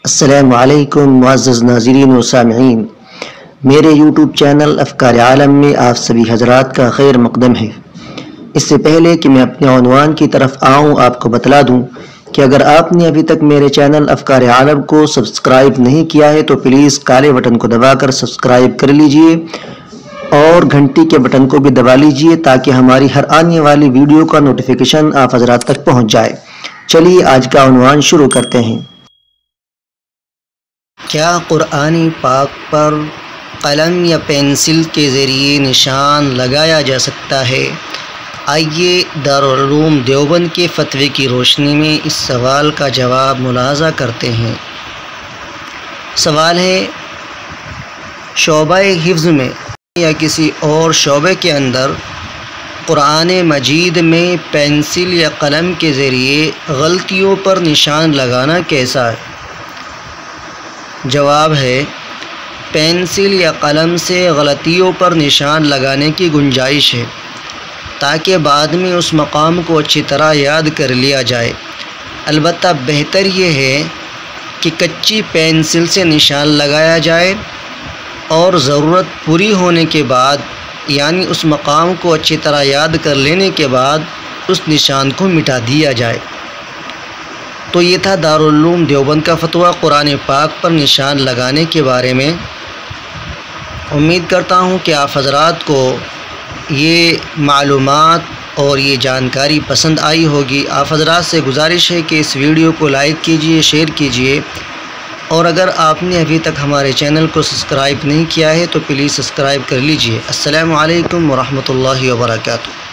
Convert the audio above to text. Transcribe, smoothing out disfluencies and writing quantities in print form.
अस्सलामु अलैकुम मुअज़्ज़ज़ नाज़रीन व सामिईन, मेरे यूट्यूब चैनल अफ़कार आलम में आप सभी हज़रात का खैर मक़दम है। इससे पहले कि मैं अपने उन्वान की तरफ आऊँ, आपको बतला दूँ कि अगर आपने अभी तक मेरे चैनल अफ़कार आलम को सब्सक्राइब नहीं किया है तो प्लीज़ काले बटन को दबाकर सब्सक्राइब कर लीजिए और घंटी के बटन को भी दबा लीजिए ताकि हमारी हर आने वाली वीडियो का नोटिफिकेशन आप हज़रात तक पहुँच जाए। चलिए आज का उन्वान शुरू करते हैं। क्या कुरान पाक पर कलम या पेंसिल के ज़रिए निशान लगाया जा सकता है? आइए दारुल उलूम देवबंद के फतवे की रोशनी में इस सवाल का जवाब मुलाहज़ा करते हैं। सवाल है, शोबे हिफ्ज़ में या किसी और शोबे के अंदर कुरान मजीद में पेंसिल या कलम के ज़रिए गलतियों पर निशान लगाना कैसा है? जवाब है, पेंसिल या कलम से गलतियों पर निशान लगाने की गुंजाइश है ताकि बाद में उस मकाम को अच्छी तरह याद कर लिया जाए। अलबत्ता बेहतर ये है कि कच्ची पेंसिल से निशान लगाया जाए और ज़रूरत पूरी होने के बाद यानी उस मकाम को अच्छी तरह याद कर लेने के बाद उस निशान को मिटा दिया जाए। तो ये था दारुल उलूम देवबंद का फतवा कुरान पाक पर निशान लगाने के बारे में। उम्मीद करता हूँ कि आप हज़रात को ये मालूमात और ये जानकारी पसंद आई होगी। आप हज़रात से गुजारिश है कि इस वीडियो को लाइक कीजिए, शेयर कीजिए और अगर आपने अभी तक हमारे चैनल को सब्सक्राइब नहीं किया है तो प्लीज़ सब्सक्राइब कर लीजिए। अस्सलामु अलैकुम व रहमतुल्लाहि व बरकातुहू।